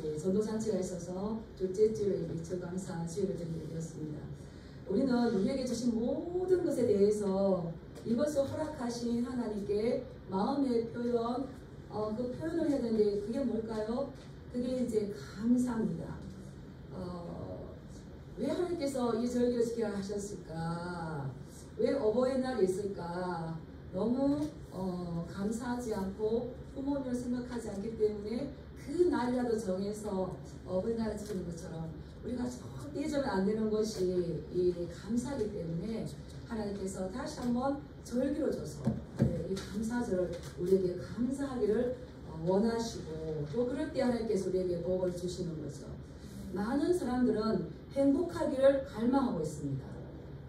이제 전도잔치가 있어서 둘째 주에 미처 감사 주일을 드리게 되었습니다. 우리는 우리에게 주신 모든 것에 대해서 이것을 허락하신 하나님께 마음의 표현, 그 표현을 해야 되는데 그게 뭘까요? 그게 이제 감사입니다. 왜 하나님께서 이 절기를 지켜야 하셨을까? 왜 어버이날이 있을까? 너무 감사하지 않고 부모님을 생각하지 않기 때문에 그 날이라도 정해서 어버이날을 지키는 것처럼 우리가 절대 잊으면 안 되는 것이 이 감사이기 때문에 하나님께서 다시 한번 절기로 줘서 이 감사절을 우리에게 감사하기를 원하시고 또 그럴 때 하나님께서 우리에게 복을 주시는 거죠. 많은 사람들은 행복하기를 갈망하고 있습니다.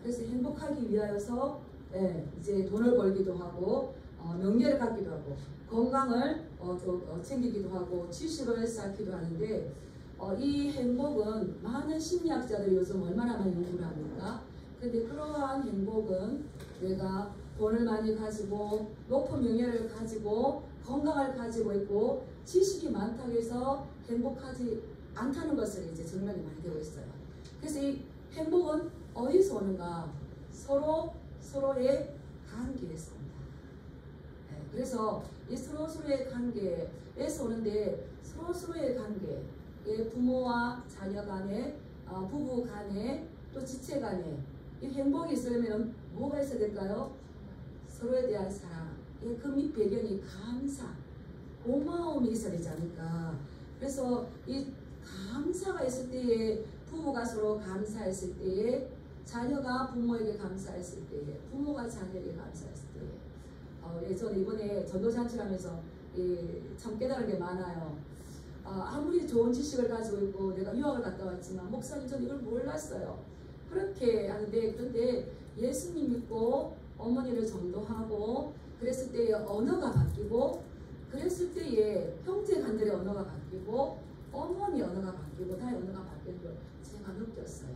그래서 행복하기 위하여서 이제 돈을 벌기도 하고 명예를 갖기도 하고 건강을 챙기기도 하고 지식을 쌓기도 하는데 이 행복은 많은 심리학자들이 요즘 얼마나 많이 연구를 합니까? 근데 그러한 행복은 내가 돈을 많이 가지고 높은 명예를 가지고 건강을 가지고 있고 지식이 많다고 해서 행복하지 않다는 것을 이제 증명이 많이 되고 있어요. 그래서 이 행복은 어디서 오는가? 서로의 관계에서 온다. 그래서 이 서로의 관계에서 오는데 서로의 관계, 부모와 자녀 간에, 부부 간에, 또 지체 간에 이 행복이 있으려면 뭐가 있어야 될까요? 서로에 대한 사랑, 그 밑 배경이 감사, 고마움이 있어야 되지 않을까. 그래서 이 감사가 있을 때에 부부가 서로 감사했을 때에 자녀가 부모에게 감사했을 때에 부모가 자녀에게 감사했을 때에 저는 이번에 전도잔치를 하면서 참 깨달은 게 많아요. 아무리 좋은 지식을 가지고 있고 내가 유학을 갔다 왔지만 목사님 저는 이걸 몰랐어요. 그렇게 하는데 그런데 예수님 믿고 어머니를 전도하고 그랬을 때에 언어가 바뀌고 그랬을 때에 형제간들의 언어가 바뀌고 어머니 언어가 바뀌고 나의 언어가 바뀌는 걸 제가 느꼈어요.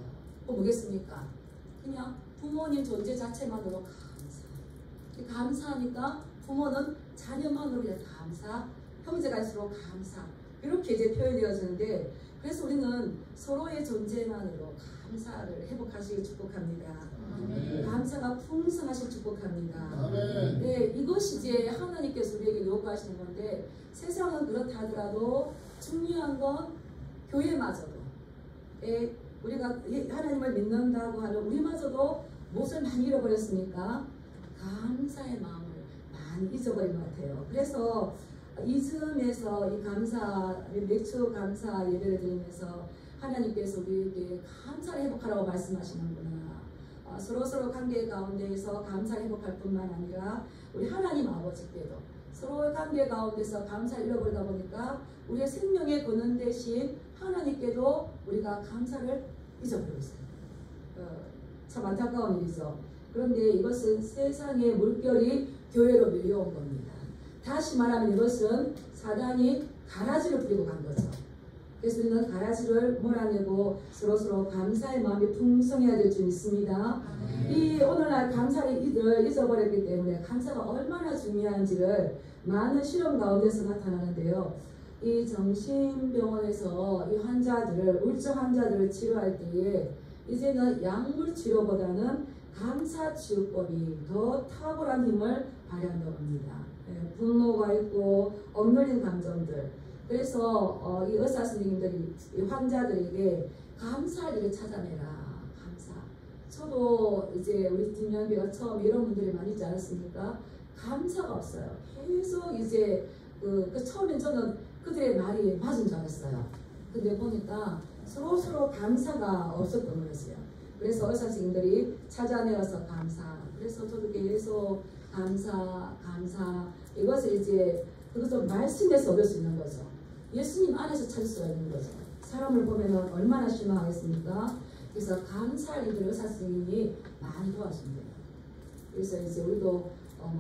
뭐겠습니까? 그냥 부모님 존재 자체만으로 감사하니까 부모는 자녀만으로 그냥 감사, 형제갈수록 감사 이렇게 이제 표현되어지는데 그래서 우리는 서로의 존재만으로 감사를 회복하시길 축복합니다. 감사가 풍성하실 축복합니다. 네, 이것이 이제 하나님께서 우리에게 요구하시는 건데 세상은 그렇다 하더라도 중요한 건 교회마저도 우리가 하나님을 믿는다고 하는 우리마저도 무엇을 많이 잃어버렸습니까? 감사의 마음을 많이 잊어버린 것 같아요. 그래서 이즈음에서 이 감사, 매주 감사 예배를 드리면서 하나님께서 우리에게 감사를 회복하라고 말씀하시는구나. 서로 관계 가운데에서 감사를 회복할 뿐만 아니라 우리 하나님 아버지께도 서로의 관계 가운데서 감사를 잃어버리다 보니까 우리의 생명의 근원 대신 하나님께도 우리가 감사를 잊어버리고 있어요. 참 안타까운 일이죠. 그런데 이것은 세상의 물결이 교회로 밀려온 겁니다. 다시 말하면 이것은 사단이 가라지를 부리고 간 거죠. 그래서 우리는 가라지를 몰아내고 서로 감사의 마음이 풍성해야 될 줄 믿습니다. 이 오늘날 감사를 잊어버렸기 때문에 감사가 얼마나 중요한지를 많은 실험 가운데서 나타나는데요. 이 정신병원에서 이 환자들을 우울증 환자들을 치료할 때에 이제는 약물 치료보다는 감사 치유법이 더 탁월한 힘을 발휘한다고 합니다. 분노가 있고 억눌린 감정들. 그래서 이 의사 선생님들이 이 환자들에게 감사할 일을 찾아내라. 감사. 저도 이제 우리 뒷면비가 처음 이런 분들이 많이 있지 않았습니까? 감사가 없어요. 계속 이제 처음엔 저는 그들의 말이 맞은 줄 알았어요. 근데 보니까 서로 감사가 없었던 거였어요. 그래서 의사 선생님들이 찾아내어서 감사. 그래서 저도 계속 감사 이것을 이제 그것을 말씀에서 얻을 수 있는 거죠. 예수님 안에서 찾을 수가 있는 거죠. 사람을 보면 얼마나 실망하겠습니까? 그래서 감사할 일들을 의사 선생님이 많이 도와준대요. 그래서 이제 우리도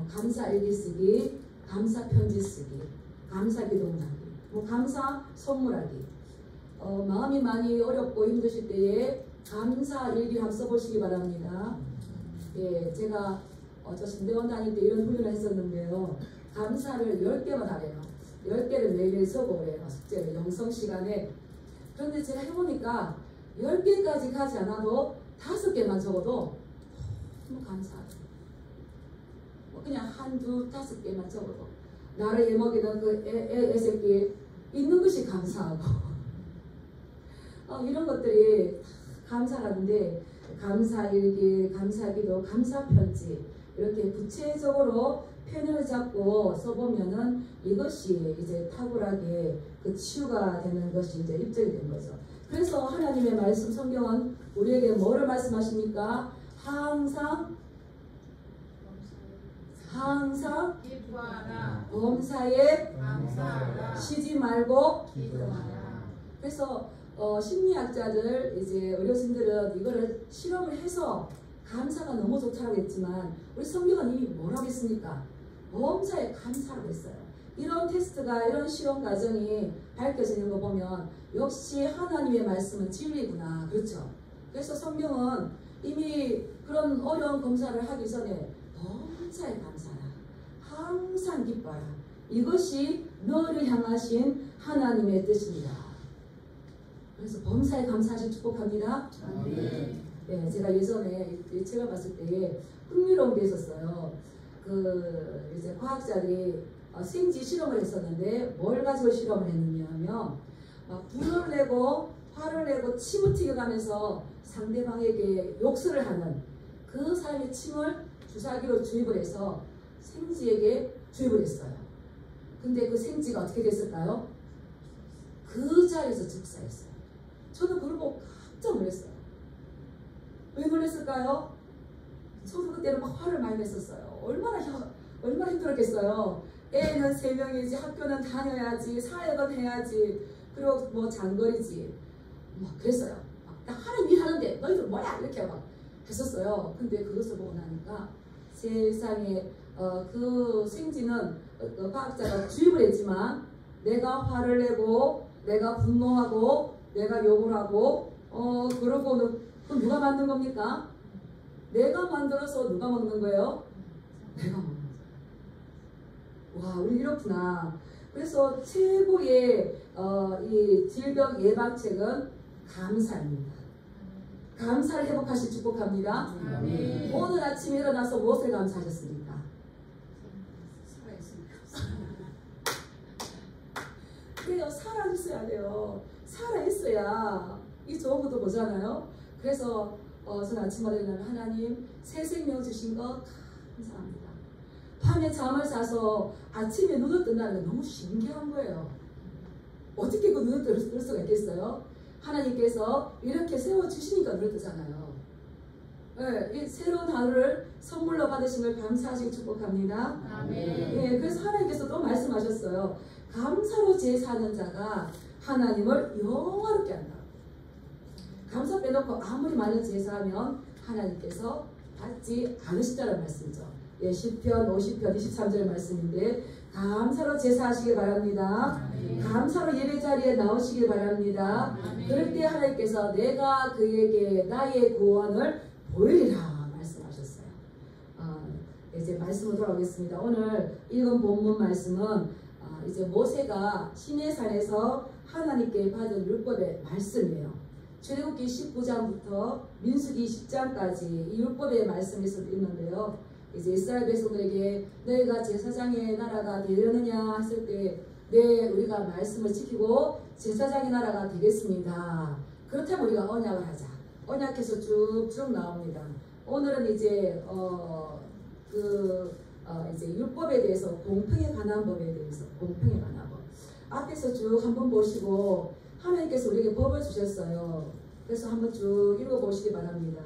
감사 일기 쓰기, 감사 편지 쓰기, 감사 기도하기, 감사 선물하기. 마음이 많이 어렵고 힘드실 때에 감사 일기를 한번 써보시기 바랍니다. 예, 제가 저 신대원 다닐 때 이런 훈련을 했었는데요. 감사를 10개만 하래요. 10개를 매일매일 써보래요. 숙제를 영성 시간에. 그런데 제가 해보니까 10개까지 가지 않아도 5개만 적어도 너무 감사하죠. 뭐 그냥 한두 5개만 적어도 나를 예먹이는 그 애새끼 있는 것이 감사하고 이런 것들이 감사하는데 감사일기, 감사기도, 감사편지 이렇게 구체적으로 펜을 잡고 써보면은 이것이 이제 탁월하게 그 치유가 되는 것이 이제 입증이 된 거죠. 그래서 하나님의 말씀 성경은 우리에게 뭐를 말씀하십니까? 항상 기도하라. 범사에 감사하라. 쉬지 말고 기도하라. 그래서 심리학자들 이제 의료진들은 이거를 실험을 해서 감사가 너무 좋다고 했지만 우리 성경은 이미 뭐라고 했습니까? 범사에 감사라고 했어요. 이런 테스트가 이런 실험 과정이 밝혀지는 거 보면 역시 하나님의 말씀은 진리구나. 그렇죠? 그래서 성경은 이미 그런 어려운 검사를 하기 전에 범사에 감사하라. 항상 기뻐라. 이것이 너를 향하신 하나님의 뜻입니다. 그래서 범사에 감사하시 축복합니다. 아멘. 네, 제가 예전에 이 책을 봤을 때 흥미로운 게 있었어요. 그 이제 과학자들이 생지 실험을 했었는데 뭘 가지고 실험을 했느냐면 불을 내고 화를 내고 침을 튀겨가면서 상대방에게 욕설을 하는 그 사람의 침을 주사기로 주입을 해서 생지에게 주입을 했어요. 근데 그 생지가 어떻게 됐을까요? 그 자리에서 즉사했어요. 저는 그걸 보고 깜짝 놀랐어요. 왜 놀랐을까요? 저도 그때는 막 화를 많이 냈었어요. 얼마나 힘들었겠어요. 애는 3명이지, 학교는 다녀야지, 사역은 해야지, 그리고 뭐 장거리지. 막 그랬어요. 나 하나님 일하는데 너희들 뭐야? 이렇게 막 했었어요. 근데 그것을 보고 나니까 세상에 그 생지는 과학자가 주입을 했지만 내가 화를 내고 내가 분노하고 내가 욕을 하고 그러고는 그럼 누가 만든 겁니까? 내가 만들어서 누가 먹는 거예요? 내가 먹는 거예요. 와, 우리 이렇구나. 그래서 최고의 이 질병 예방책은 감사입니다. 감사를 회복하실 축복합니다. 아멘. 오늘 아침에 일어나서 무엇을 감사하셨습니까? 그래요. 살아있어야 돼요. 살아있어야 이 좋은 것도 보잖아요. 그래서 저는 아침마다 일어나면 하나님 새 생명 주신 것 감사합니다. 밤에 잠을 자서 아침에 눈을 뜬다는 게 너무 신기한 거예요. 어떻게 그 눈을 뜰 수가 있겠어요? 하나님께서 이렇게 세워주시니까 눈을 뜨잖아요. 네, 이 새로운 하루를 선물로 받으신 걸 감사하시고 축복합니다. 아멘. 네, 그래서 하나님께서 또 말씀하셨어요. 감사로 제사하는 자가 하나님을 영화롭게 한다. 감사 빼놓고 아무리 많은 제사하면 하나님께서 받지 않으시다는 말씀이죠. 예, 10편, 50편, 23절 말씀인데 감사로 제사하시길 바랍니다. 아멘. 감사로 예배 자리에 나오시길 바랍니다. 아멘. 그럴 때 하나님께서 내가 그에게 나의 구원을 보이리라 말씀하셨어요. 이제 말씀으로 돌아오겠습니다. 오늘 읽은 본문 말씀은 이제 모세가 시내산에서 하나님께 받은 율법의 말씀이에요. 출애굽기 19장부터 민수기 10장까지 이 율법의 말씀이 있는데요. 이제 이스라엘 백성들에게 너희가 제사장의 나라가 되려느냐 했을 때 네, 우리가 말씀을 지키고 제사장의 나라가 되겠습니다. 그렇다면 우리가 언약을 하자. 언약해서 쭉쭉 나옵니다. 오늘은 이제 이제 율법에 대해서 공평에 관한 법에 대해서 공평에 관한 법 앞에서 쭉 한번 보시고 하나님께서 우리에게 법을 주셨어요. 그래서 한번 쭉 읽어보시기 바랍니다.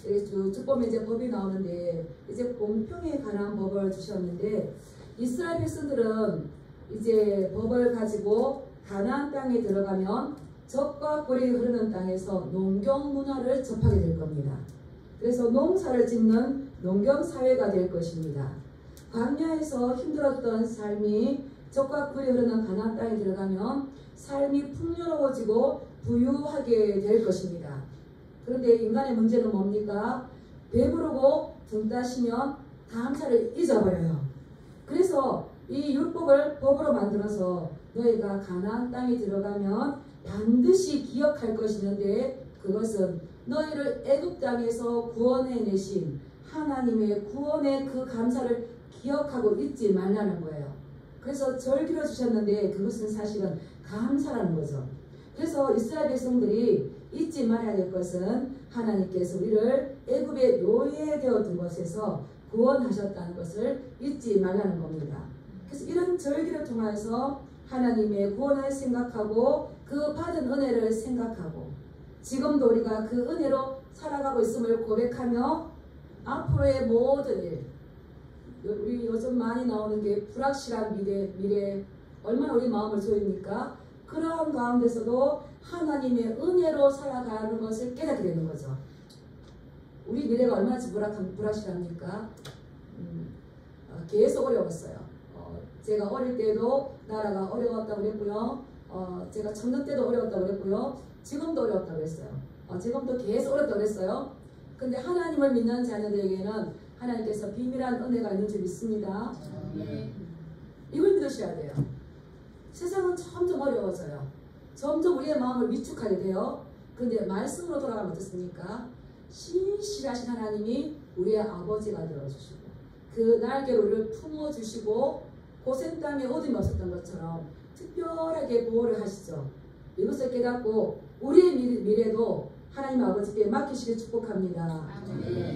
쭉 보면 이제 법이 나오는데 이제 공평에 관한 법을 주셨는데 이스라엘 백성들은 이제 법을 가지고 가나안 땅에 들어가면 젖과 꿀이 흐르는 땅에서 농경 문화를 접하게 될 겁니다. 그래서 농사를 짓는 농경 사회가 될 것입니다. 광야에서 힘들었던 삶이 젖과 꿀이 흐르는 가나안 땅에 들어가면 삶이 풍요로워지고 부유하게 될 것입니다. 그런데 인간의 문제는 뭡니까? 배부르고 등 따시면 감사를 잊어버려요. 그래서 이 율법을 법으로 만들어서 너희가 가나안 땅에 들어가면 반드시 기억할 것이는데 그것은 너희를 애굽 땅에서 구원해내신 하나님의 구원의 그 감사를 기억하고 잊지 말라는 거예요. 그래서 절기를 주셨는데 그것은 사실은 감사라는 거죠. 그래서 이스라엘 백성들이 잊지 말아야 될 것은 하나님께서 우리를 애굽의 노예되어 둔 것에서 구원하셨다는 것을 잊지 말라는 겁니다. 그래서 이런 절기를 통해서 하나님의 구원을 생각하고 그 받은 은혜를 생각하고 지금도 우리가 그 은혜로 살아가고 있음을 고백하며 앞으로의 모든 일, 우리 요즘 많이 나오는 게 불확실한 미래 얼마나 우리 마음을 조입니까? 그런 가운데서도 하나님의 은혜로 살아가는 것을 깨닫게 되는 거죠. 우리 미래가 얼마나 불확실합니까? 계속 어려웠어요. 제가 어릴 때도 나라가 어려웠다고 그랬고요. 제가 청년 때도 어려웠다고 그랬고요. 지금도 어려웠다고 그랬어요. 지금도 계속 어렵다고 그랬어요. 근데 하나님을 믿는 자녀들에게는 하나님께서 비밀한 은혜가 있는 줄 믿습니다. 이걸 믿으셔야 돼요. 세상은 점점 어려워져요. 점점 우리의 마음을 위축하게 돼요. 그런데 말씀으로 돌아가면 어떻습니까? 신실하신 하나님이 우리의 아버지가 되어주시고 그 날개로 우리를 품어주시고 고센 땅에 어둠이 없었던 것처럼 특별하게 보호를 하시죠. 이것을 깨닫고 우리의 미래도 하나님 아버지께 맡기시길 축복합니다.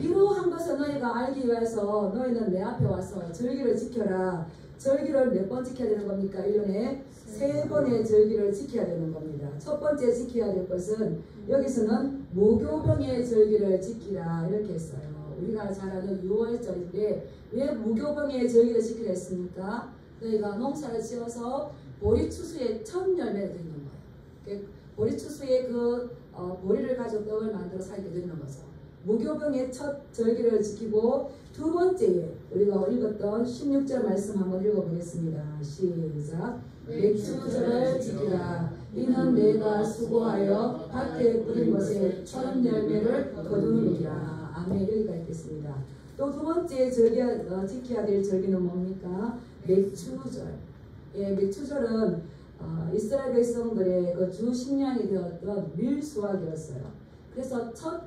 이러한 것을 너희가 알기 위해서 너희는 내 앞에 와서 절기를 지켜라. 절기를 몇 번 지켜야 되는 겁니까? 1년에 3번의 절기를 지켜야 되는 겁니다. 첫 번째 지켜야 될 것은 여기서는 무교병의 절기를 지키라 이렇게 했어요. 우리가 잘 아는 6월절인데 왜 무교병의 절기를 지키라 했습니까? 너희가 농사를 지어서 보리추수의 첫 열매를 드리는 거예요. 보리추수의 그 보리를 가지고 떡을 만들어 살게 되는 거죠. 무교병의 첫 절기를 지키고 두 번째에 우리가 읽었던 16절 말씀 한번 읽어보겠습니다. 시작. 맥주절을 지키라. 이는 내가 수고하여 밭에 뿌린 것의 첫 열매를 거두느니라. 아멘. 여기가 있겠습니다. 또 두 번째 지켜야 될 절기는 뭡니까? 맥주절. 예, 맥주절은 이스라엘 백성들의 그 주 식량이 되었던 밀수확이었어요. 그래서 첫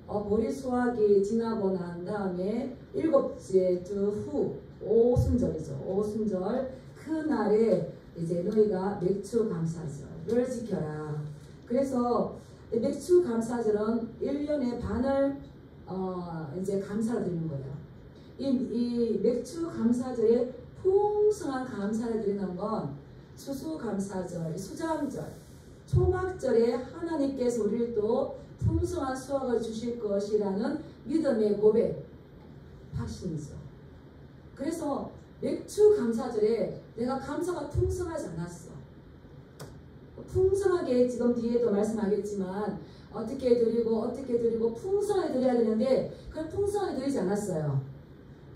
보리 수확이 지나고 난 다음에 7째 주 후 오순절이죠. 오순절 그날에 이제 너희가 맥주 감사절을 지켜라. 그래서 맥주 감사절은 1년의 반을 이제 감사를 드리는 거예요. 이 맥주 감사절에 풍성한 감사를 드리는 건 추수감사절, 수장절, 초막절에 하나님께서 우리를 또 풍성한 수확을 주실 것이라는 믿음의 고백, 확신이죠. 그래서 맥주 감사절에 내가 감사가 풍성하지 않았어. 풍성하게 지금 뒤에도 말씀하겠지만 어떻게 드리고 풍성하게 드려야 되는데 그걸 풍성하게 드리지 않았어요.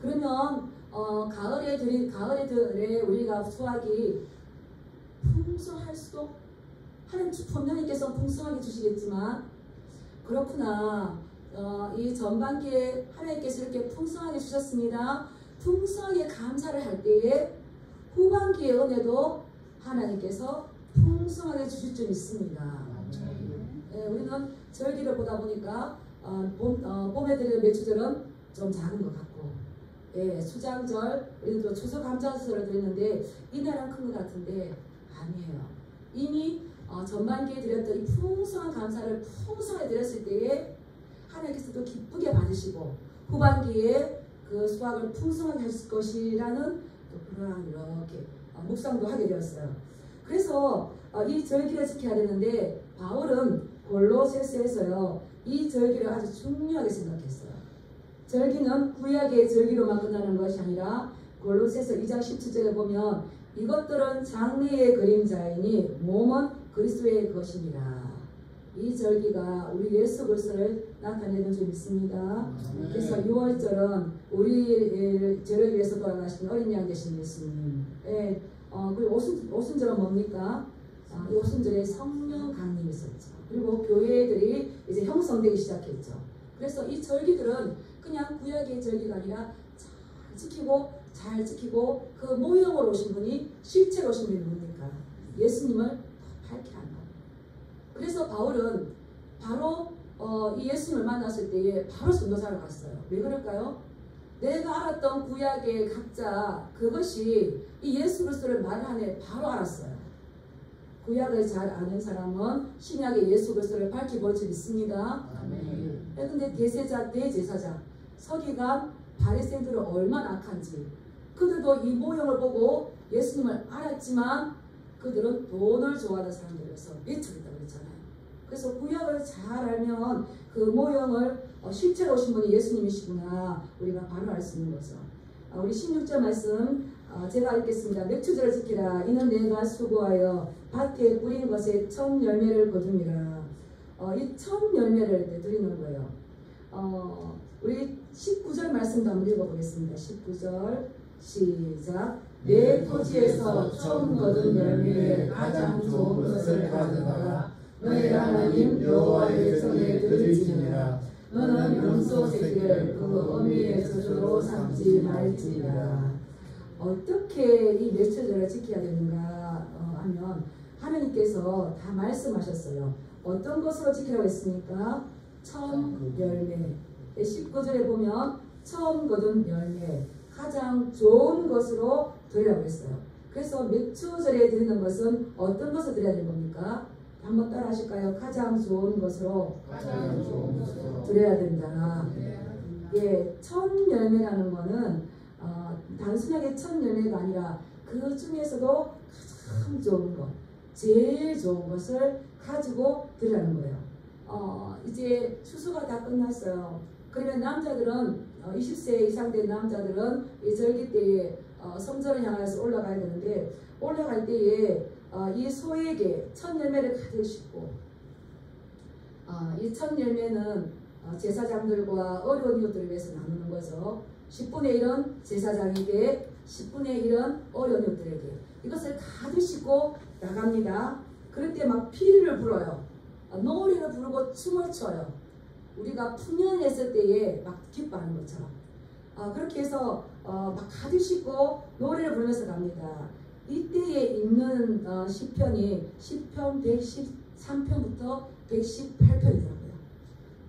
그러면 가을에 우리가 수확이 풍성할 수도 하나님께서 풍성하게 주시겠지만 그렇구나. 이 전반기에 하나님께서 이렇게 풍성하게 주셨습니다. 풍성하게 감사를 할 때에 후반기의 은혜도 하나님께서 풍성하게 주실 줄 믿습니다. 우리는 절기를 보다 보니까 봄에 드리는 맥주절은 좀 작은 것 같고 수장절, 우리는 또 추수감사절을 드렸는데 이날은 큰 것 같은데 아니에요. 이미 전반기에 드렸던 이 풍성한 감사를 풍성하게 드렸을 때에 하나님께서 또 기쁘게 받으시고 후반기에 그 수확을 풍성하게 하실 것이라는 또 그러한 이렇게 묵상도 하게 되었어요. 그래서 이 절기를 지켜야 되는데 바울은 골로새서에서요 이 절기를 아주 중요하게 생각했어요. 절기는 구약의 절기로만 끝나는 것이 아니라 골로새서 2장 17절에 보면 이것들은 장래의 그림자이니 몸은 그리스도의 것이니라. 이 절기가 우리 예수 그리스도를 나타내는 줄 믿습니다. 그래서 6월절은 우리 죄를 위해서 돌아가신 어린 양 되신 예수님. 그리고 오순절은 뭡니까? 이 오순절에 성령 강림이 있었죠. 그리고 교회들이 이제 형성되기 시작했죠. 그래서 이 절기들은 그냥 구약의 절기가 아니라 잘 지키고 잘 지키고 그 모형으로 오신 분이 실제로 오신 분이 누굽니까? 예수님을 밝히 안다. 그래서 바울은 바로 이 예수님을 만났을 때에 바로 전도사로 갔어요. 왜 그럴까요? 내가 알았던 구약의 각자 그것이 이 예수 그리스도를 말하네 바로 알았어요. 구약을 잘 아는 사람은 신약의 예수 그리스도를 밝히 볼 줄 있습니다. 그런데 대제사장, 서기관, 바리새인들은 얼마나 악한지 그들도 이 모형을 보고 예수님을 알았지만 그들은 돈을 좋아하는 사람들이어서 미쳐있다고 했잖아요. 그래서 구약을 잘 알면 그 모형을 실제로 오신 분이 예수님이시구나 우리가 바로 알 수 있는 거죠. 우리 16절 말씀 제가 읽겠습니다. 맥추절을 지키라. 이는 내가 수고하여 밭에 뿌린 것에 첫 열매를 거두니라. 이 첫 열매를 드리는 거예요. 우리 19절 말씀도 한번 읽어보겠습니다. 19절 시작. 내 토지에서 처음 거둔 열매에 가장 좋은 것을 가져다가 너희 하나님 여호와의 전에 드릴지니라. 너는 염소 새끼를 그 어미의 저주로 삼지 말지니라. 어떻게 이 맥추절을 지켜야 되는가 하면 하나님께서 다 말씀하셨어요. 어떤 것으로 지키라고 했습니까? 처음 열매. 19절에 보면 처음 거둔 열매 가장 좋은 것으로 드리라고 했어요. 그래서 맥추절에 드리는 것은 어떤 것을 드려야 되는 겁니까? 한번 따라 하실까요? 가장 좋은 것으로 드려야 된다. 예, 첫 열매라는 거는 단순하게 첫 열매가 아니라 그 중에서도 가장 좋은 것, 제일 좋은 것을 가지고 드리라는 거예요. 이제 추수가 다 끝났어요. 그러면 남자들은 20세 이상 된 남자들은 이 절기 때에 성전을 향해서 올라가야 되는데 올라갈 때에 이 소에게 첫 열매를 가득 싣고 이 첫 열매는 제사장들과 어려운 이웃들을 위해서 나누는 거죠. 10분의 1은 제사장에게 10분의 1은 어려운 이웃들에게 이것을 가득 싣고 나갑니다. 그럴 때 막 피리를 불어요. 노래를 부르고 춤을 춰요. 우리가 푸년했을 때에 막 기뻐하는 것처럼 그렇게 해서 막 가득 싣고 노래를 부르면서 갑니다. 이때에 있는 시편이 시편 113편부터 118편이더라고요.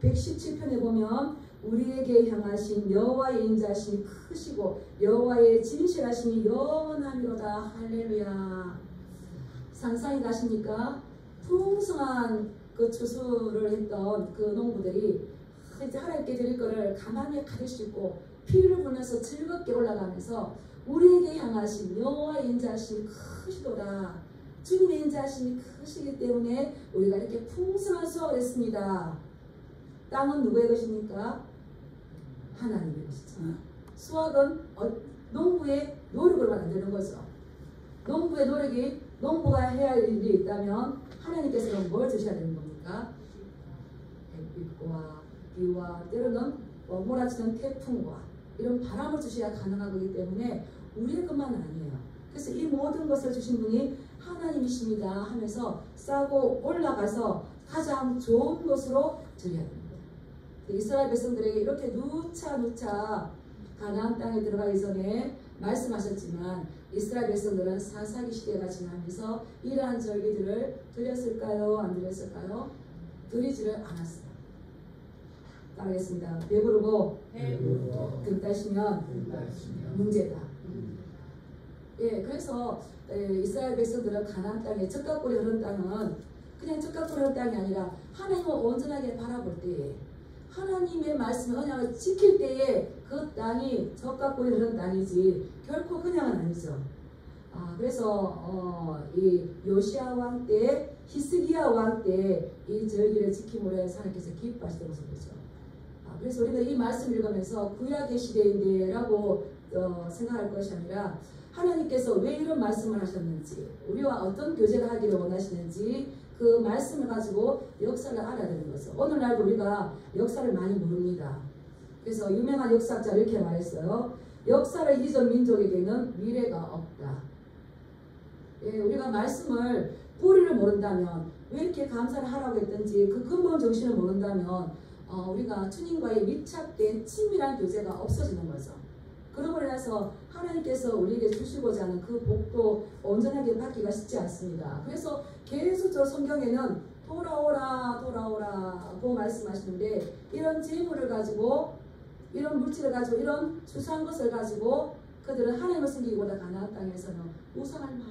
117편에 보면 우리에게 향하신 여호와의 인자심이 크시고 여호와의 진실하심이 영원하미로다. 할렐루야. 상상이 가십니까? 풍성한 그 추수를 했던 그 농부들이 이제 하나님께 드릴 거를 가만히 가득 싣고 피를 불면서 즐겁게 올라가면서 우리에게 향하신 여호와의 인자하심이 크시도다. 주님의 인자하심이 크시기 때문에 우리가 이렇게 풍성한 수확을 했습니다. 땅은 누구의 것입니까? 하나님의 것이죠. 수확은 농부의 노력으로 만드는 거죠. 농부의 노력이 농부가 해야 할 일이 있다면 하나님께서는 뭘 주셔야 되는 겁니까? 햇빛과 비와 때로는 몰아치는 태풍과 이런 바람을 주셔야 가능한 거기 때문에 우리의 것만 아니에요. 그래서 이 모든 것을 주신 분이 하나님이십니다 하면서 싸고 올라가서 가장 좋은 것으로 드려야 됩니다. 이스라엘 백성들에게 이렇게 누차 가나안 땅에 들어가기 전에 말씀하셨지만 이스라엘 백성들은 사사기 시대가 지나면서 이러한 절기들을 드렸을까요? 안 드렸을까요? 드리지를 않았어요. 따르겠습니다. 배부르고 등 따시면 문제다. 예, 그래서 이스라엘 백성들은 가나안 땅에 젖가꿀이 흐르는 땅은 그냥 젖가꿀이 흐르는 땅이 아니라 하나님을 온전하게 바라볼 때에 하나님의 말씀의 언약을 지킬 때에 그 땅이 젖가꿀이 흐르는 땅이지 결코 그냥은 아니죠. 그래서 이 요시야 왕 때, 히스기야 왕 때 이 절기를 지킴으로 해서 하나님께서 기뻐하시던 것을 보죠. 그래서 우리가 이 말씀을 읽으면서 구약의 시대인데 라고 생각할 것이 아니라 하나님께서 왜 이런 말씀을 하셨는지 우리와 어떤 교제를 하기를 원하시는지 그 말씀을 가지고 역사를 알아야 되는 거죠. 오늘날도 우리가 역사를 많이 모릅니다. 그래서 유명한 역사학자 이렇게 말했어요. 역사를 잊은 민족에게는 미래가 없다. 예, 우리가 말씀을 뿌리를 모른다면 왜 이렇게 감사를 하라고 했던지 그 근본 정신을 모른다면 우리가 주님과의 밀착된 친밀한 교제가 없어지는 거죠. 그러고 나서 하나님께서 우리에게 주시고자 하는 그 복도 온전하게 받기가 쉽지 않습니다. 그래서 계속 저 성경에는 돌아오라고 말씀하시는데, 이런 재물을 가지고, 이런 물질을 가지고, 이런 수수한 것을 가지고 그들은 하나님을 섬기기보다 가나안 땅에서는 우상을 많이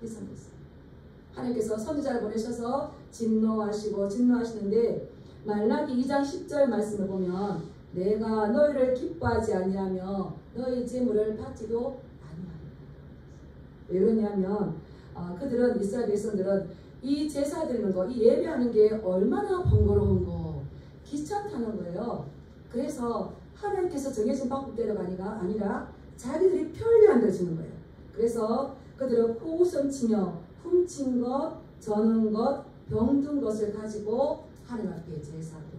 섬겼어요. 하나님께서 선지자를 보내셔서 진노하시는데, 말라기 2장 10절 말씀을 보면 내가 너희를 기뻐하지 아니하며 너희 재물을 받지도 아니하리라. 왜 그러냐면 그들은, 이스라엘 백성들은 이 제사 드리는 거, 이 예배하는 게 얼마나 번거로운 거, 귀찮다는 거예요. 그래서 하나님께서 정해진 방법대로가 아니라 자기들이 편리한 대로 주는 거예요. 그래서 그들은 호우성치며 훔친 것, 저는 것, 병든 것을 가지고 하나님 앞에 제사하고,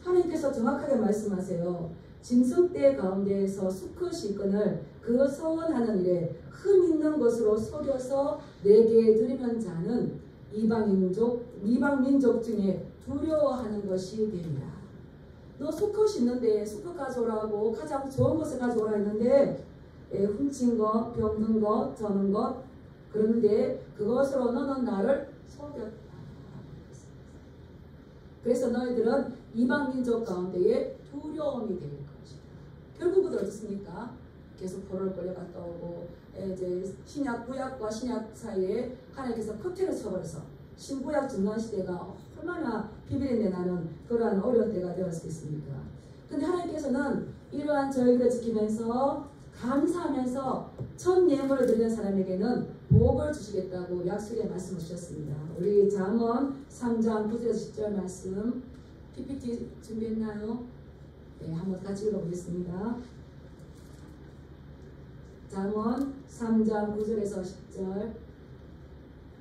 하나님께서 정확하게 말씀하세요. 짐승떼 가운데에서 수컷이 있거늘 그 서원하는 일에 흠 있는 것으로 속여서 내게 드리는 자는 이방 민족 중에 두려워하는 것이 되리라. 너 수컷이 있는데 수컷 가져오라고, 가장 좋은 것을 가져오라 했는데 훔친 것, 병든 것, 저는 것, 그런데 그것으로 너는 나를 속였다. 그래서 너희들은 이방 민족 가운데에 두려움이 될 것이다. 결국은 어떻습니까? 계속 포로를 끌려갔다 오고, 이제 구약과 신약 사이에 하나님께서 커튼을 쳐버려서 신구약 중간 시대가 얼마나 비비린내 나는 그러한 어려운 때가 되었겠습니까? 근데 하나님께서는 이러한 절기를 지키면서 감사하면서 첫 예물을 드리는 사람에게는 복을 주시겠다고 약속의 말씀을 주셨습니다. 우리 잠언 3장 9절에서 10절 말씀 PPT 준비했나요? 네, 한번 같이 읽어보겠습니다. 잠언 3장 9절에서 10절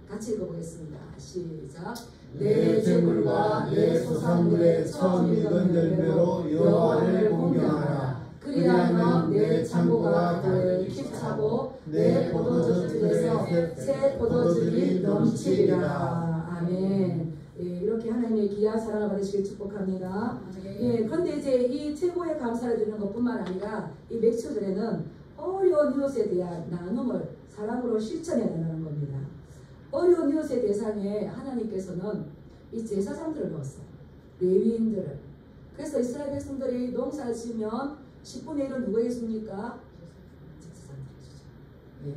같이 읽어보겠습니다. 시작. 내 재물과 내 소산물의 처음 익은 열매로 여호와를 공경하라. 그리하면 내 창고가 가득히 차고 내 포도주들에서 새 포도즙이 넘치리라. 아멘. 예, 이렇게 하나님의 귀한 사랑을 받으시길 축복합니다. 예, 그런데 이제 이 최고의 감사를 드리는 것뿐만 아니라 이 맥주절에는 어려운 이웃에 대한 나눔을 사랑으로 실천해야 된다는 겁니다. 어려운 이웃의 대상에 하나님께서는 이 제사장들을 넣었어요. 레위인들을. 그래서 이스라엘 백성들이 농사를 지으면 10분의 1은 누구에게 줍니까? 제사장들에게 주죠. 예.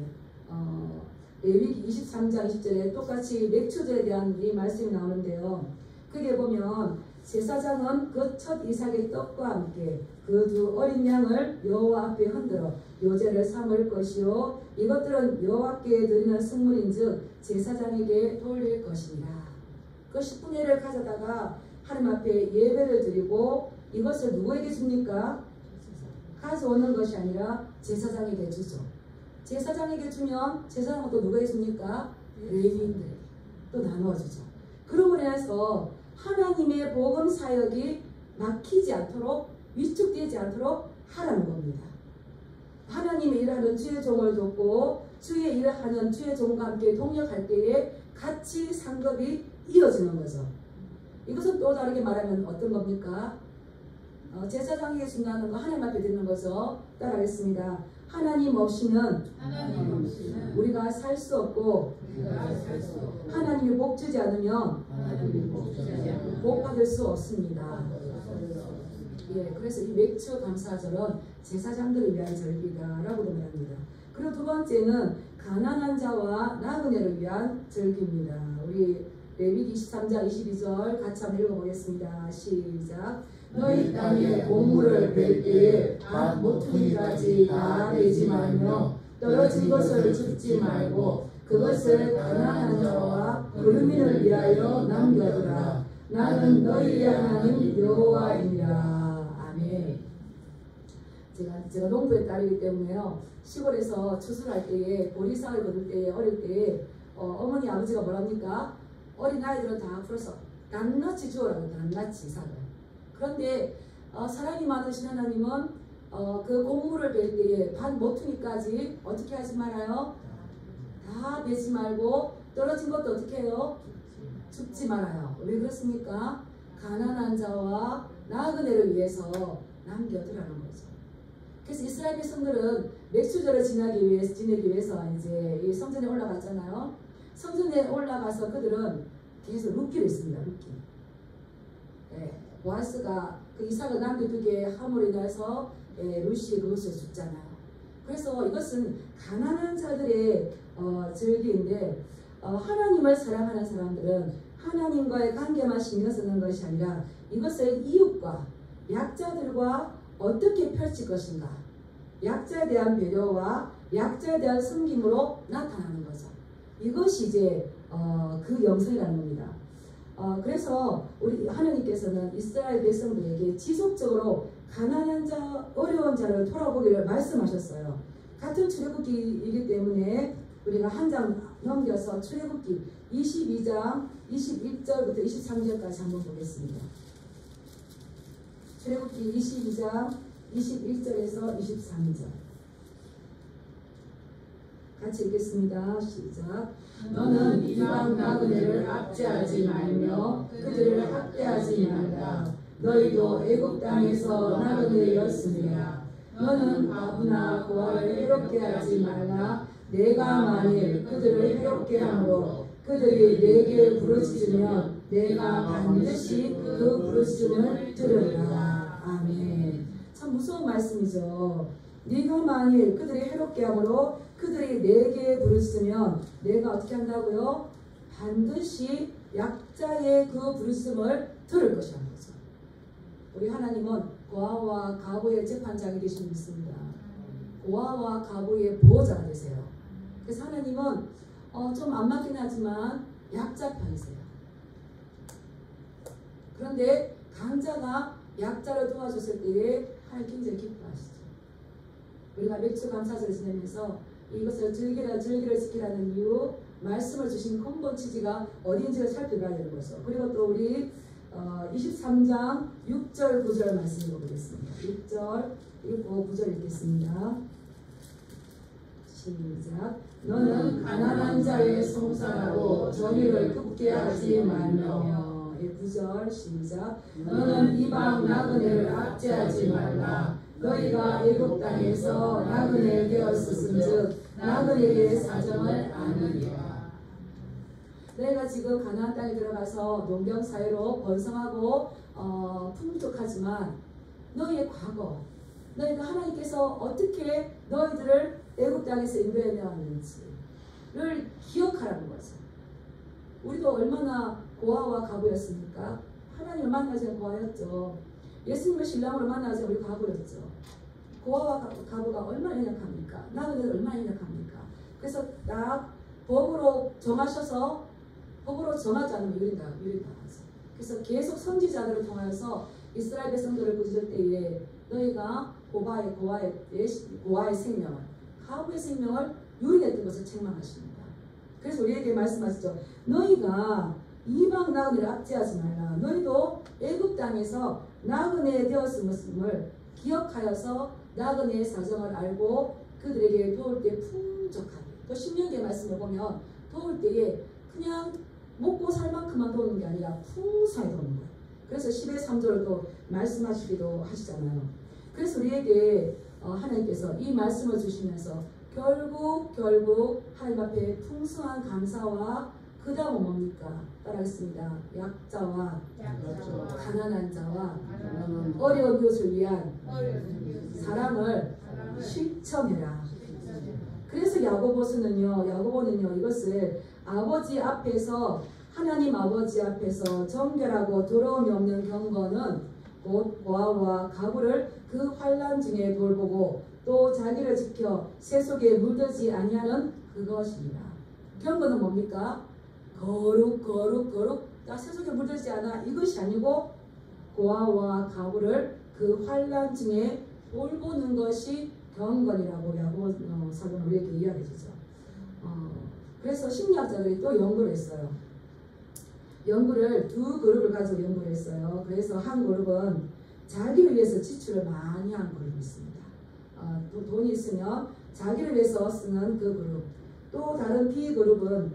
레위기 23장 20절에 똑같이 맥주절에 대한 이 말씀이 나오는데요. 그게 보면 제사장은 그 첫 이삭의 떡과 함께 그 두 어린 양을 여호와 앞에 흔들어 요제를 삼을 것이요 이것들은 여호와께 드리는 승물인즉 제사장에게 돌릴 것이니라. 그 10분의 1을 가져다가 하나님 앞에 예배를 드리고 이것을 누구에게 줍니까? 가져오는 것이 아니라 제사장에게 주죠. 제사장에게 주면 제사장은 또 누구에게 줍니까? 레위인들에게 또 나누어주죠. 그러므로 인해서 하나님의 복음 사역이 막히지 않도록, 위축되지 않도록 하라는 겁니다. 하나님의 일하는 주의 종을 돕고 주의 일을 하는 주의 종과 함께 동역할 때에 같이 상급이 이어지는 거죠. 이것은 또 다르게 말하면 어떤 겁니까? 제사장에게 준다는 거 하나님 앞에 드리는 거죠. 따라하겠습니다. 하나님 없이는 우리가 살 수 없고 하나님이 복 주지 않으면 복 받을 수 없습니다. 예, 그래서 이 맥주 감사절은 제사장들을 위한 절기다라고도 말합니다. 그리고 두 번째는 가난한 자와 나그네를 위한 절기입니다. 우리 레위기 23장 22절 같이 한번 읽어보겠습니다. 시작. 너희 땅에 곡물을 뺄 때에 밭 모퉁이까지 다 베지 말며 떨어진 것을 줍지 말고 그것을 가난한 자와 거류민을 위하여 남겨두라. 나는 너희의 하나님 여호와이니라. 아멘. 제가 농부의 딸이기 때문에요. 시골에서 추수할 때에 보리상을 거둘 때에 어릴 때에 어머니 아버지가 뭐랍니까? 어린 아이들은 다 풀어서 낱낱이 주어라고, 낱낱이 삭을. 그런데 사랑이 많으신 하나님은 그 곡물을 뺄 때에 반 모퉁이까지 어떻게 하지 말아요? 다 베지 말고 떨어진 것도 어떻게 해요? 줍지 말아요. 왜 그렇습니까? 가난한 자와 나그네를 위해서 남겨두라는 거죠. 그래서 이스라엘 백성들은 맥추절을 지내기 위해서 이제 이 성전에 올라갔잖아요. 성전에 올라가서 그들은 계속 룻기를 했습니다. 룻기. 예, 보아스가 그 이삭을 남겨두게 함으로 인해서 룻이 룻을 죽잖아요. 그래서 이것은 가난한 자들의 절기인데 하나님을 사랑하는 사람들은 하나님과의 관계만 신경 쓰는 것이 아니라 이것을 이웃과 약자들과 어떻게 펼칠 것인가, 약자에 대한 배려와 약자에 대한 섬김으로 나타나는 거죠. 이것이 이제 그 영성이라는 겁니다. 그래서 우리 하나님께서는 이스라엘 백성들에게 지속적으로 가난한 자, 어려운 자를 돌아보기를 말씀하셨어요. 같은 출애굽기이기 때문에 우리가 한 장 넘겨서 출애굽기 22장 21절부터 23절까지 한번 보겠습니다. 출애굽기 22장 21절에서 23절 같이 읽겠습니다. 시작. 너는 이방 나그네를 압제하지 말며 그들을 학대하지 말라. 너희도 애굽 땅에서 나그네였으니라. 너는 과부나 고아를 해롭게 하지 말라. 내가 만일 그들을 해롭게 함으로 그들이 내게 부르짖으면 내가 반드시 그 부르짖음을 들으리라. 아멘. 참 무서운 말씀이죠. 네가 만일 그들이 해롭게 함으로 그들이 내게 부르짖으면 내가 어떻게 한다고요? 반드시 약자의 그 부르짖음을 들을 것이라는 거죠. 우리 하나님은 고아와 과부의 재판장이 되신 믿습니다. 고아와 과부의 보호자가 되세요. 그래서 하나님은 좀 안 맞긴 하지만 약자 편이세요. 그런데 강자가 약자를 도와줬을 때에 하나님 굉장히 기뻐하시죠. 우리가 맥주 감사절을 지내면서 이것을 즐기라 즐기를 지키라는 이유, 말씀을 주신 근본 취지가 어디인지를 살펴봐야 되는 거죠. 그리고 또 우리 23장 6절 9절 말씀 읽어보겠습니다. 6절 읽고 9절 읽겠습니다. 시작. 너는 가난한 자의 송사라고 정의를 굽게 하지 말며 9절 시작. 너는 이방 나그네를 압제하지 말라. 너희가 애굽 땅에서 나그네 되었을즉 나그네의 사정을 아느니라. 너희가 지금 가나안 땅에 들어가서 농경 사회로 번성하고 풍족하지만 너희의 과거, 너희가 하나님께서 어떻게 너희들을 애굽 땅에서 인도해 내왔는지를 기억하라는 거죠. 우리도 얼마나 고아와 과부였습니까? 하나님을 만나지 않은 고아였죠. 예수님을 신랑으로 만나지 않은 우리 과부였죠. 고아와 과부가 얼마나 연약합니까? 나그네는 얼마나 연약합니까? 그래서 딱 법으로 정하셔서 법으로 정하지 않으면 유린당하죠. 그래서 계속 선지자들을 통하여서 이스라엘 백성들을 부르실 때에 너희가 고아의 생명을, 과부의 생명을 유린했던 것을 책망하십니다. 그래서 우리에게 말씀하시죠. 너희가 이방 나그네를 압제하지 말라. 너희도 애굽 땅에서 나그네 되었음을 기억하여서 나그네의 사정을 알고 그들에게 도울 때 풍족하게. 또 신명기의 말씀을 보면 도울 때에 그냥 먹고 살 만큼만 도우는 게 아니라 풍성하게 도우는 거예요. 그래서 10의 3절을 또 말씀하시기도 하시잖아요. 그래서 우리에게 하나님께서 이 말씀을 주시면서 결국 하나님 앞에 풍성한 감사와 그 다음은 뭡니까? 따라하겠습니다. 약자와 가난한 자와 어려운 이웃을 위한 사랑을 실천해라. 그래서 야고보는요 이것을 아버지 앞에서, 하나님 아버지 앞에서 정결하고 더러움이 없는 경건은 곧 고아와 과부를 그 환난 중에 돌보고 또 자기를 지켜 새 속에 물들지 아니하는 그것입니다. 경건은 뭡니까? 거룩 새 속에 물들지 않아, 이것이 아니고 고아와 과부를 그 환난 중에 돌보는 것이 경건이라고 야고보 사도는 우리에게 이야기해 주죠. 그래서 심리학자들이 또 연구를 했어요. 연구를 두 그룹을 가지고 연구를 했어요. 그래서 한 그룹은 자기를 위해서 지출을 많이 한 그룹이 있습니다. 또 돈이 있으면 자기를 위해서 쓰는 그 그룹. 또 다른 B 그룹은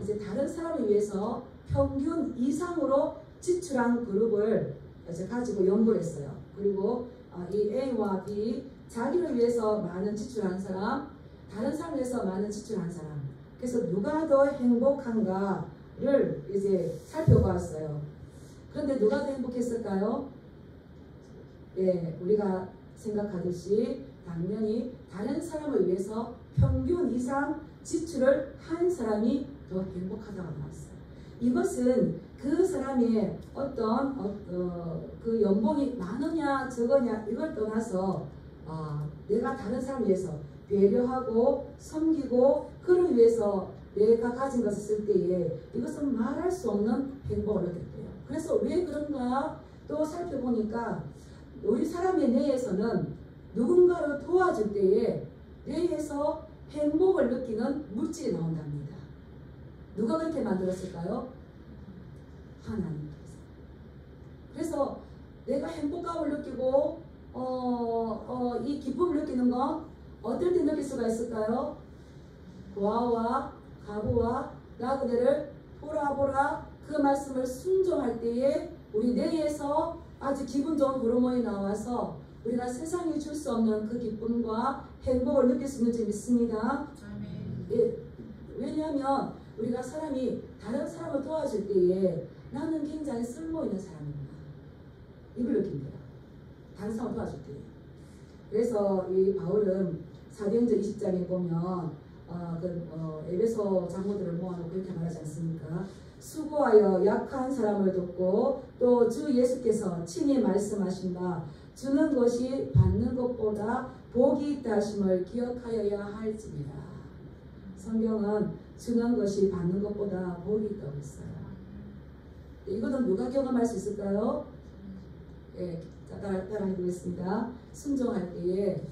이제 다른 사람을 위해서 평균 이상으로 지출한 그룹을 이제 가지고 연구를 했어요. 그리고 이 A와 B 자기를 위해서 많은 지출한 사람, 다른 사람을 위해서 많은 지출한 사람. 그래서 누가 더 행복한가를 이제 살펴보았어요. 그런데 누가 더 행복했을까요? 예, 우리가 생각하듯이 당연히 다른 사람을 위해서 평균 이상 지출을 한 사람이 더 행복하다고 나왔어요. 이것은 그 사람의 어떤 그 연봉이 많으냐 적으냐 이걸 떠나서 내가 다른 사람을 위해서 배려하고 섬기고 그를 위해서 내가 가진 것을 쓸 때에 이것은 말할 수 없는 행복을 느꼈대요. 그래서 왜 그런가 또 살펴보니까 우리 사람의 뇌에서는 누군가를 도와줄 때에 뇌에서 행복을 느끼는 물질이 나온답니다. 누가 그렇게 만들었을까요? 하나님께서. 그래서 내가 행복감을 느끼고 이 기쁨을 느끼는 건 어떨 때 느낄 수가 있을까요? 고아와 가부와 나그네를 보라 그 말씀을 순종할 때에 우리 뇌에서 아주 기분 좋은 호르몬이 나와서 우리가 세상이 줄 수 없는 그 기쁨과 행복을 느낄 수 있는 줄 믿습니다. 예, 왜냐하면 우리가 사람이 다른 사람을 도와줄 때에 나는 굉장히 쓸모있는 사람이구나 이걸 느낀대요. 다른 사람을 도와줄 때. 그래서 이 바울은 사도행전 20장에 보면 에베소 장로들을 모아놓고 이렇게 말하지 않습니까? 수고하여 약한 사람을 돕고 또 주 예수께서 친히 말씀하신 바 주는 것이 받는 것보다 복이 있다 하심을 기억하여야 할지니라. 성경은 주는 것이 받는 것보다 복이 있다고 했어요. 이거는 누가 경험할 수 있을까요? 예, 따라해 보겠습니다. 순종할 때에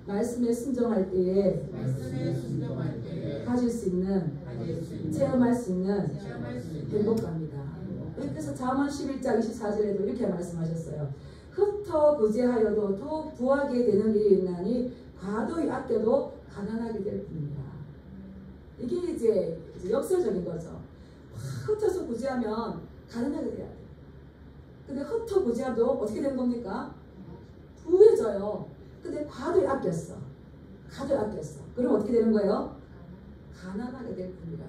말씀에 순종할 때에 가질 수 있는 체험할 수 있는 행복감이다. 그래서 잠언 11장 24절에도 이렇게 말씀하셨어요. 흩어 구제하여도 더욱 부하게 되는 일이 있나니 과도히 아껴도 가난하게 될 뿐이다. 이게 이제 역설적인 거죠. 흩어서 구제하면 가난하게 돼야 돼. 근데 흩어 구제하도 어떻게 되는 겁니까? 부해져요. 근데 과도히 아꼈어. 그럼 어떻게 되는 거예요? 가난하게 될 뿐이다.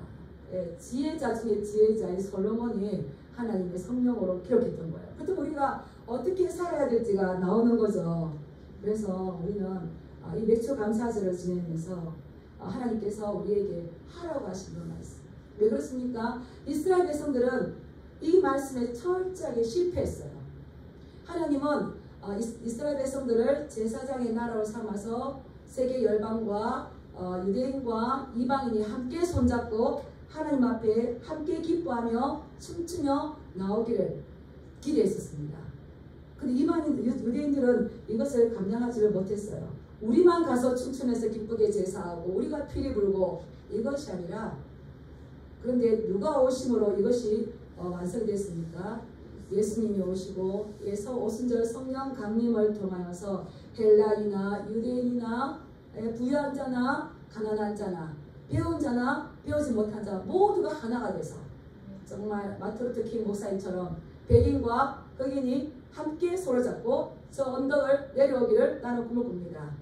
예, 지혜자 중에 지혜자인 솔로몬이 하나님의 성령으로 기록했던 거예요. 그때 우리가 어떻게 살아야 될지가 나오는 거죠. 그래서 우리는 이 맥주 감사절을 지내면서 하나님께서 우리에게 하라고 하신 그 말씀. 왜 그렇습니까? 이스라엘 백성들은 이 말씀에 철저하게 실패했어요. 하나님은 이스라엘 백성들을 제사장의 나라로 삼아서 세계 열방과 유대인과 이방인이 함께 손잡고 하나님 앞에 함께 기뻐하며 춤추며 나오기를 기대했었습니다. 근데 유대인들은 이것을 감당하지를 못했어요. 우리만 가서 춤추면서 기쁘게 제사하고 우리가 피리 불고 이것이 아니라, 그런데 누가 오심으로 이것이 완성됐습니까? 예수님이 오시고 오순절 성령 강림을 통하여서 헬라인이나 유대인이나 부유한 자나 가난한 자나 배운 자나 배우지 못한 자 모두가 하나가 돼서 정말 마틴 루터 킹 목사님처럼 백인과 흑인이 함께 손을 잡고 저 언덕을 내려오기를 나는 꿈을 꿉니다.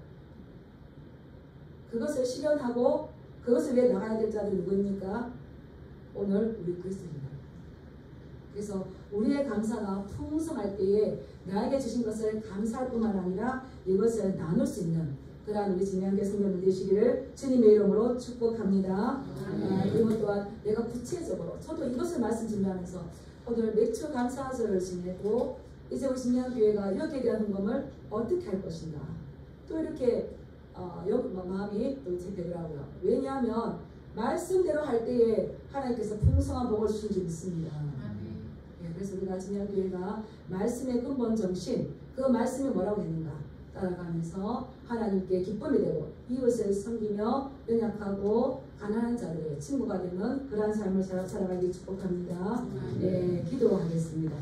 그것을 실현하고 그것을 위해 나가야 될 자들이 누구입니까? 오늘 우리 그리스도입니다. 그래서 우리의 감사가 풍성할 때에 나에게 주신 것을 감사할 뿐만 아니라 이것을 나눌 수 있는 그러한 우리 진행하게 성도들 되시기를 주님의 이름으로 축복합니다. 그리고 또한 내가 구체적으로 저도 이것을 말씀 준비하면서 오늘 맥주 감사절을 지내고 이제 우리 진행교회가 여기에 대한 헌금을 어떻게 할 것인가 또 이렇게 마음이 또 되더라고요. 왜냐하면 말씀대로 할 때에 하나님께서 풍성한 복을 주신 줄 믿습니다. 그래서 우리가 진행교회가 말씀의 근본 정신, 그 말씀이 뭐라고 했는가 따라가면서 하나님께 기쁨이 되고 이웃을 섬기며 연약하고 가난한 자들의 친구가 되는 그러한 삶을 살아가기 축복합니다. 네, 기도하겠습니다.